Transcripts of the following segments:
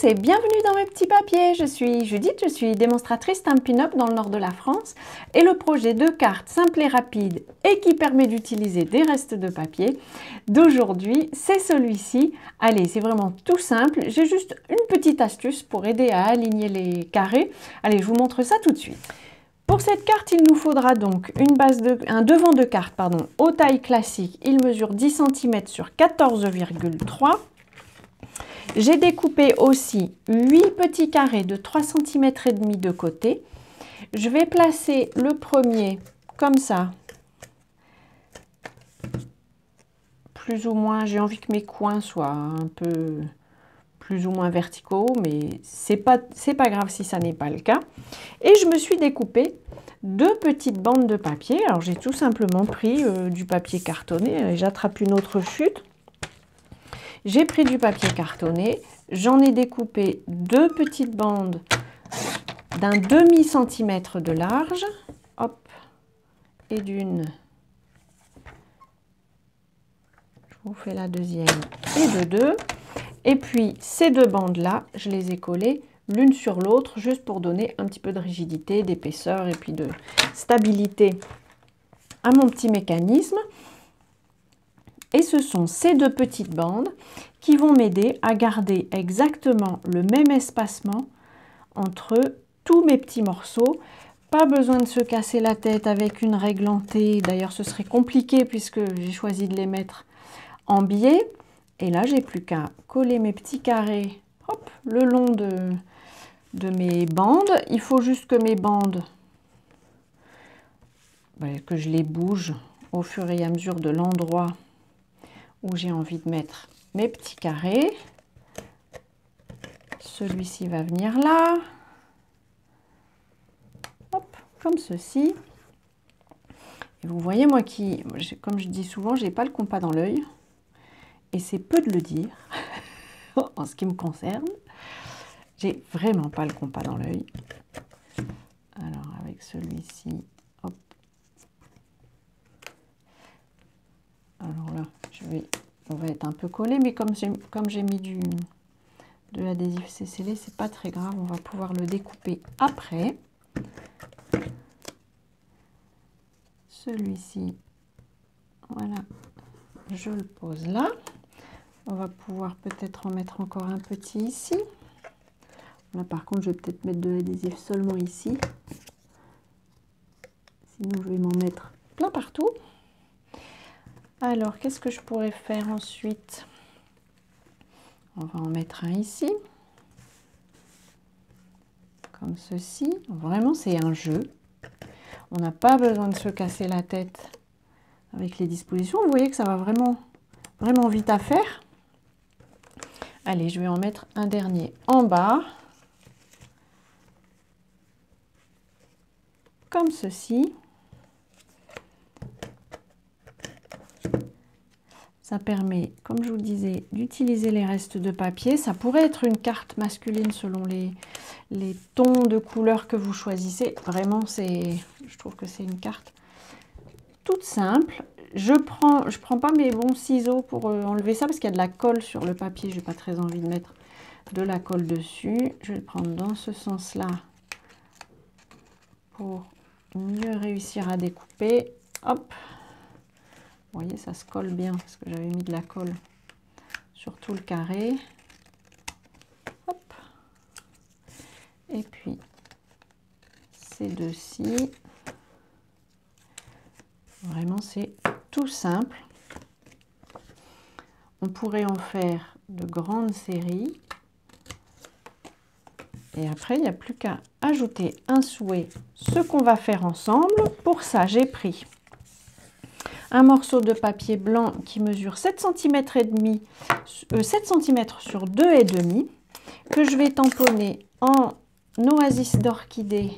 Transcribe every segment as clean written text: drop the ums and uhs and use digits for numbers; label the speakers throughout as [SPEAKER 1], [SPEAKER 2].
[SPEAKER 1] tous et bienvenue dans mes petits papiers. Je suis Judith, je suis démonstratrice Stampin' Up dans le nord de la France et le projet de carte simple et rapide et qui permet d'utiliser des restes de papier d'aujourd'hui, c'est celui-ci. Allez, c'est vraiment tout simple. J'ai juste une petite astuce pour aider à aligner les carrés. Allez, je vous montre ça tout de suite. Pour cette carte, il nous faudra donc un devant de carte aux tailles classiques. Il mesure 10 cm sur 14,3 cm. J'ai découpé aussi 8 petits carrés de 3,5 cm de côté. Je vais placer le premier comme ça. Plus ou moins, j'ai envie que mes coins soient un peu plus ou moins verticaux, mais c'est pas grave si ça n'est pas le cas. Et je me suis découpé 2 petites bandes de papier. Alors j'ai tout simplement pris du papier cartonné. J'attrape une autre chute. J'ai pris du papier cartonné, j'en ai découpé 2 petites bandes d'un demi-centimètre de large, hop, et d'une, je vous fais la deuxième, et de 2. Et puis ces 2 bandes-là, je les ai collées l'une sur l'autre, juste pour donner un petit peu de rigidité, d'épaisseur et puis de stabilité à mon petit mécanisme. Et ce sont ces 2 petites bandes qui vont m'aider à garder exactement le même espacement entre tous mes petits morceaux. Pas besoin de se casser la tête avec une règle en T. D'ailleurs, ce serait compliqué puisque j'ai choisi de les mettre en biais. Et là, j'ai plus qu'à coller mes petits carrés hop, le long de mes bandes. Il faut juste que mes bandes, que je les bouge au fur et à mesure de l'endroit où j'ai envie de mettre mes petits carrés. Celui-ci va venir là, hop, comme ceci. Et vous voyez, moi comme je dis souvent, j'ai pas le compas dans l'œil, et c'est peu de le dire en ce qui me concerne. J'ai vraiment pas le compas dans l'œil. Alors avec celui-ci, hop. Alors là, on va être un peu collé, mais comme j'ai mis de l'adhésif scellé, c'est pas très grave, on va pouvoir le découper après. Celui-ci, voilà, je le pose là. On va pouvoir peut-être en mettre encore un petit ici. Là par contre, je vais peut-être mettre de l'adhésif seulement ici. Sinon, je vais m'en mettre plein partout. Alors, qu'est-ce que je pourrais faire ensuite? On va en mettre un ici, comme ceci. Vraiment, c'est un jeu. On n'a pas besoin de se casser la tête avec les dispositions. Vous voyez que ça va vraiment vite à faire. Allez, je vais en mettre un dernier en bas, comme ceci. Ça permet, comme je vous le disais, d'utiliser les restes de papier. Ça pourrait être une carte masculine selon les tons de couleurs que vous choisissez. Vraiment, je trouve que c'est une carte toute simple. Je prends pas mes bons ciseaux pour enlever ça parce qu'il y a de la colle sur le papier. Je n'ai pas très envie de mettre de la colle dessus. Je vais le prendre dans ce sens-là pour mieux réussir à découper. Hop! Vous voyez, ça se colle bien parce que j'avais mis de la colle sur tout le carré. Hop. Et puis, ces deux-ci. Vraiment, c'est tout simple. On pourrait en faire de grandes séries. Et après, il n'y a plus qu'à ajouter un souhait, ce qu'on va faire ensemble. Pour ça, j'ai pris un morceau de papier blanc qui mesure 7 cm sur 2,5 que je vais tamponner en oasis d'orchidée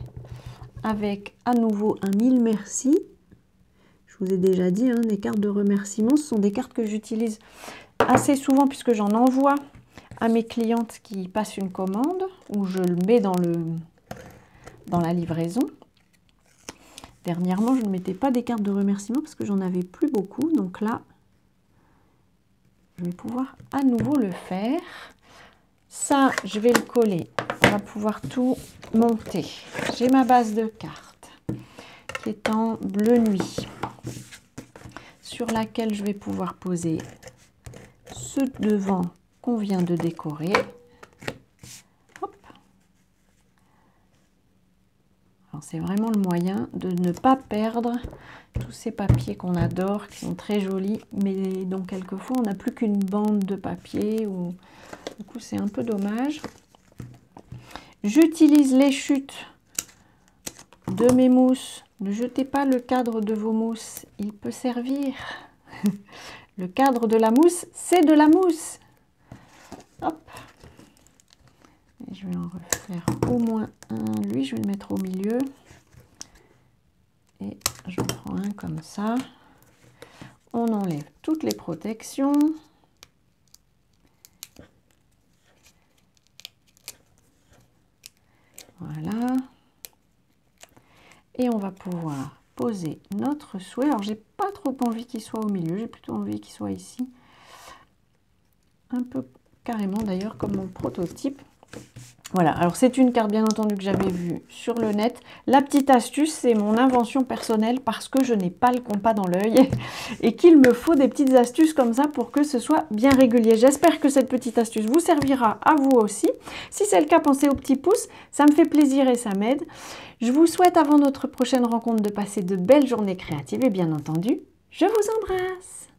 [SPEAKER 1] avec à nouveau un mille merci. Je vous ai déjà dit, hein, les cartes de remerciement, ce sont des cartes que j'utilise assez souvent puisque j'en envoie à mes clientes qui passent une commande ou je le mets dans la livraison. Dernièrement, je ne mettais pas des cartes de remerciement parce que j'en avais plus beaucoup. Donc là, je vais pouvoir à nouveau le faire. Ça, je vais le coller. On va pouvoir tout monter. J'ai ma base de cartes qui est en bleu nuit, sur laquelle je vais pouvoir poser ce devant qu'on vient de décorer. C'est vraiment le moyen de ne pas perdre tous ces papiers qu'on adore, qui sont très jolis, mais dont quelquefois on n'a plus qu'une bande de papier, ou du coup c'est un peu dommage. J'utilise les chutes de mes mousses. Ne jetez pas le cadre de vos mousses, il peut servir. Le cadre de la mousse, c'est de la mousse. Hop. Et je vais en refaire au moins un. Lui, je vais le mettre au milieu. Et je prends un comme ça. On enlève toutes les protections. Voilà. Et on va pouvoir poser notre souhait. Alors, j'ai pas trop envie qu'il soit au milieu. J'ai plutôt envie qu'il soit ici. Un peu carrément d'ailleurs comme mon prototype. Voilà, alors c'est une carte bien entendu que j'avais vue sur le net. La petite astuce, c'est mon invention personnelle parce que je n'ai pas le compas dans l'œil et qu'il me faut des petites astuces comme ça pour que ce soit bien régulier. J'espère que cette petite astuce vous servira à vous aussi. Si c'est le cas, pensez au petit pouce, ça me fait plaisir et ça m'aide. Je vous souhaite avant notre prochaine rencontre de passer de belles journées créatives et bien entendu, je vous embrasse.